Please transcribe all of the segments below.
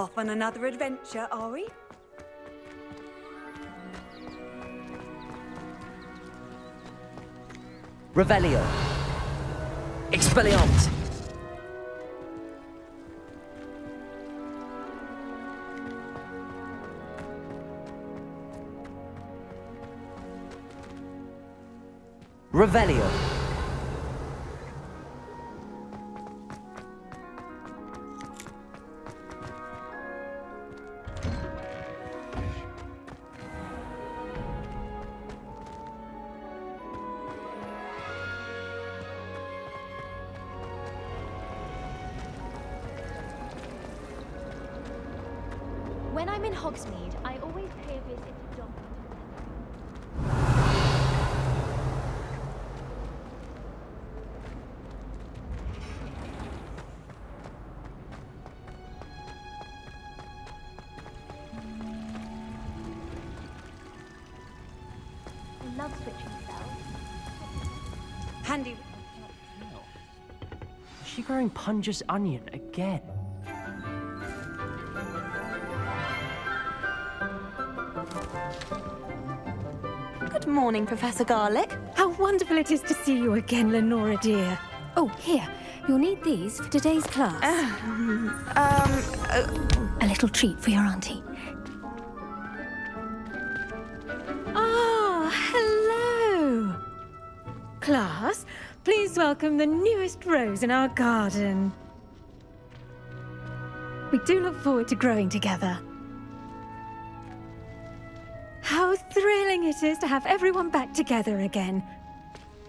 Off on another adventure, are we? Revelio. Expelliarmus. Revelio. When I'm in Hogsmeade, I always pay a visit to John. I love switching cells. Handy. Is she growing Punja's onion again? Good morning, Professor Garlick. How wonderful it is to see you again, Lenora dear. Oh, here. You'll need these for today's class. A little treat for your auntie. Ah, hello. Class, please welcome the newest rose in our garden. We do look forward to growing together. How thrilling it is to have everyone back together again.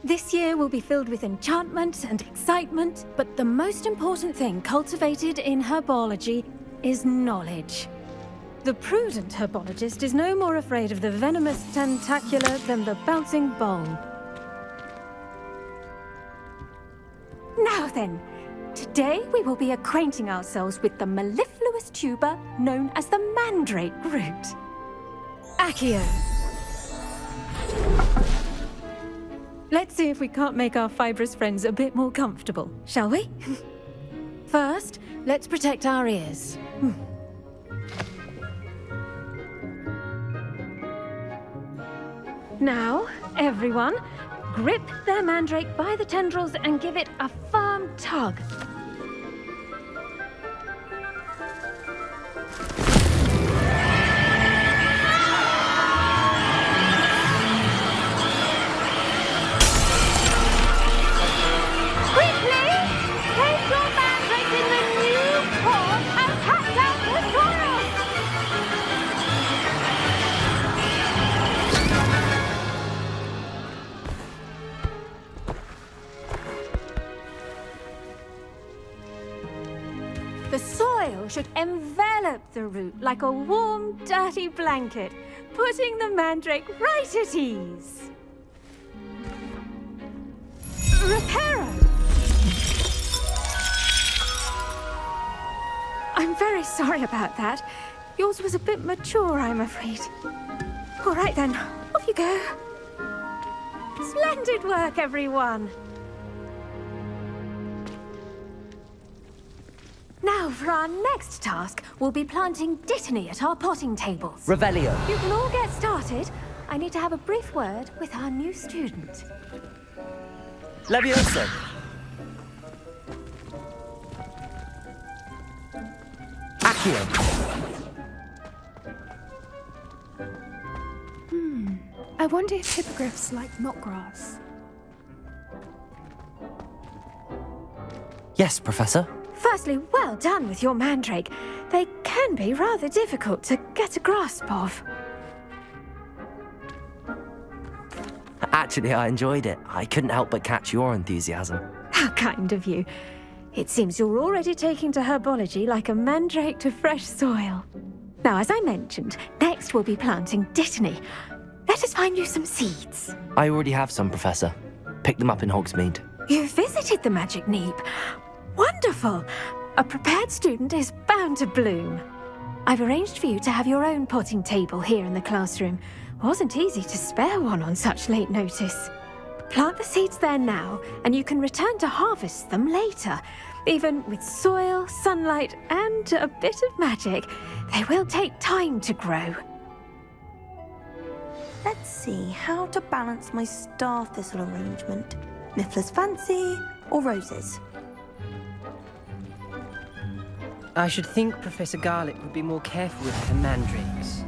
This year will be filled with enchantment and excitement, but the most important thing cultivated in herbology is knowledge. The prudent herbologist is no more afraid of the venomous tentacular than the bouncing bowl. Now then, today we will be acquainting ourselves with the mellifluous tuber known as the mandrake root. Accio. Let's see if we can't make our fibrous friends a bit more comfortable, shall we? First, let's protect our ears. Now, everyone, grip their mandrake by the tendrils and give it a firm tug. The soil should envelop the root like a warm, dirty blanket, putting the mandrake right at ease. Reparo! I'm very sorry about that. Yours was a bit mature, I'm afraid. All right then, off you go. Splendid work, everyone. Now, for our next task, we'll be planting dittany at our potting tables. Revelio. You can all get started. I need to have a brief word with our new student. Levioso. Accio. I wonder if hippogriffs like knotgrass. Yes, Professor. Firstly, well done with your mandrake. They can be rather difficult to get a grasp of. Actually, I enjoyed it. I couldn't help but catch your enthusiasm. How kind of you. It seems you're already taking to herbology like a mandrake to fresh soil. Now, as I mentioned, next we'll be planting dittany. Let us find you some seeds. I already have some, Professor. Picked them up in Hogsmeade. You visited the Magic Neep. Wonderful! A prepared student is bound to bloom. I've arranged for you to have your own potting table here in the classroom. Wasn't easy to spare one on such late notice. Plant the seeds there now, and you can return to harvest them later. Even with soil, sunlight, and a bit of magic, they will take time to grow. Let's see how to balance my star thistle arrangement. Niffler's fancy or roses? I should think Professor Garlick would be more careful with her mandrakes.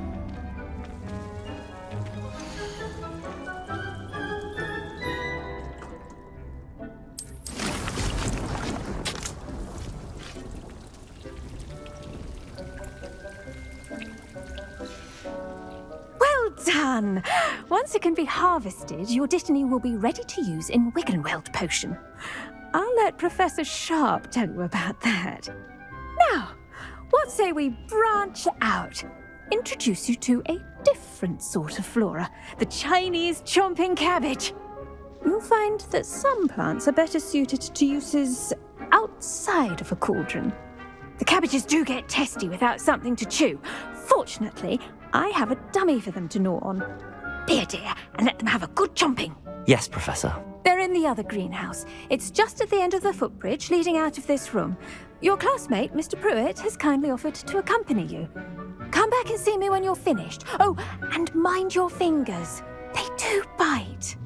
Well done! Once it can be harvested, your Dittany will be ready to use in Wiggenweld potion. I'll let Professor Sharp tell you about that. Now, what say we branch out? Introduce you to a different sort of flora, the Chinese chomping cabbage. You'll find that some plants are better suited to uses outside of a cauldron. The cabbages do get testy without something to chew. Fortunately, I have a dummy for them to gnaw on. Be a dear and let them have a good chomping. Yes, Professor. They're in the other greenhouse. It's just at the end of the footbridge leading out of this room. Your classmate, Mr. Pruitt, has kindly offered to accompany you. Come back and see me when you're finished. Oh, and mind your fingers. They do bite.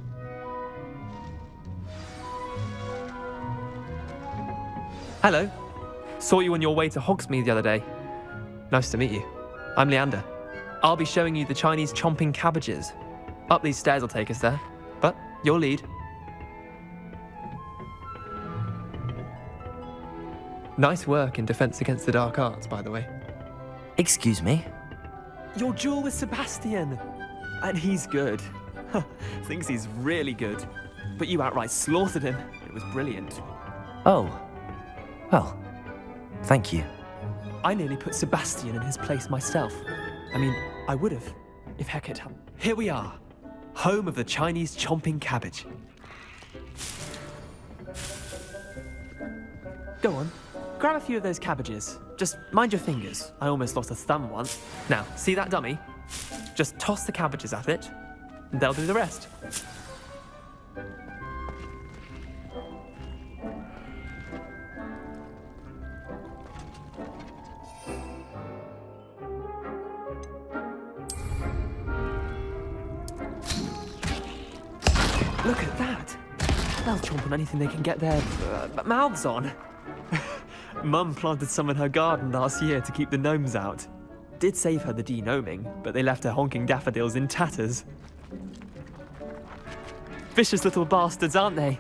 Hello. Saw you on your way to Hogsmeade the other day. Nice to meet you. I'm Leander. I'll be showing you the Chinese chomping cabbages. Up these stairs will take us there, but you'll lead. Nice work in Defense Against the Dark Arts, by the way. Excuse me? Your duel with Sebastian! And he's good. Thinks he's really good. But you outright slaughtered him. It was brilliant. Oh. Well, thank you. I nearly put Sebastian in his place myself. I mean, I would have, if Hecate hadn't. Here we are, home of the Chinese chomping cabbage. Go on, grab a few of those cabbages. Just mind your fingers. I almost lost a thumb once. Now, see that dummy? Just toss the cabbages at it, and they'll do the rest. Look at that! They'll chomp on anything they can get their mouths on. Mum planted some in her garden last year to keep the gnomes out. Did save her the de-gnoming, but they left her honking daffodils in tatters. Vicious little bastards, aren't they?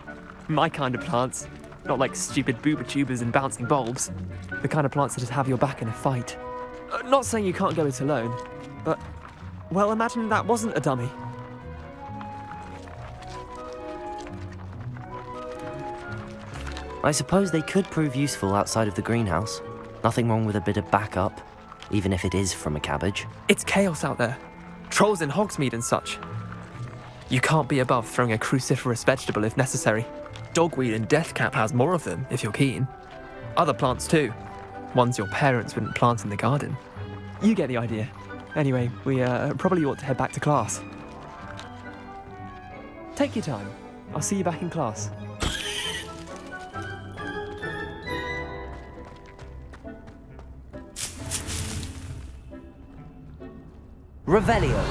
My kind of plants. Not like stupid booba tubers and bouncing bulbs. The kind of plants that just have your back in a fight. Not saying you can't go it alone, but, well, imagine that wasn't a dummy. I suppose they could prove useful outside of the greenhouse. Nothing wrong with a bit of backup, even if it is from a cabbage. It's chaos out there. Trolls in Hogsmeade and such. You can't be above throwing a cruciferous vegetable if necessary. Dogweed and deathcap has more of them, if you're keen. Other plants too. Ones your parents wouldn't plant in the garden. You get the idea. Anyway, we probably ought to head back to class. Take your time. I'll see you back in class. Revelio.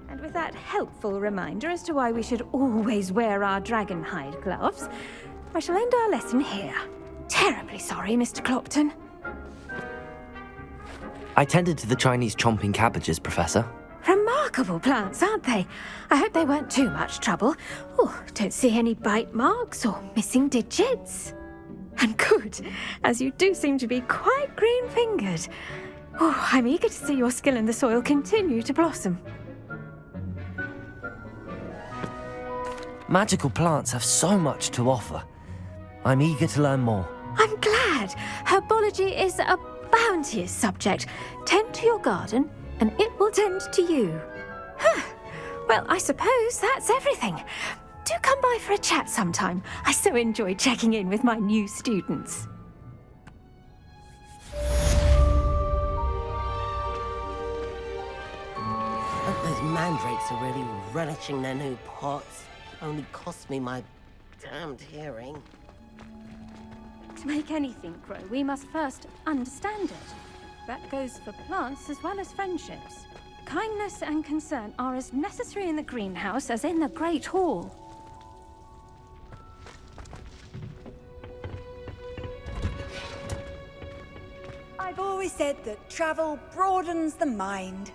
And with that helpful reminder as to why we should always wear our dragon hide gloves, I shall end our lesson here. Terribly sorry, Mr. Clopton. I tended to the Chinese chomping cabbages, Professor. Remarkable plants, aren't they? I hope they weren't too much trouble. Oh, don't see any bite marks or missing digits. And good, as you do seem to be quite green-fingered. Oh, I'm eager to see your skill in the soil continue to blossom. Magical plants have so much to offer. I'm eager to learn more. I'm glad. Herbology is a bounteous subject. Tend to your garden, and it will tend to you. Huh. Well, I suppose that's everything. Do come by for a chat sometime. I so enjoy checking in with my new students. Hope those mandrakes are really relishing their new pots. Only cost me my damned hearing. To make anything grow, we must first understand it. That goes for plants as well as friendships. Kindness and concern are as necessary in the greenhouse as in the Great Hall. I've always said that travel broadens the mind.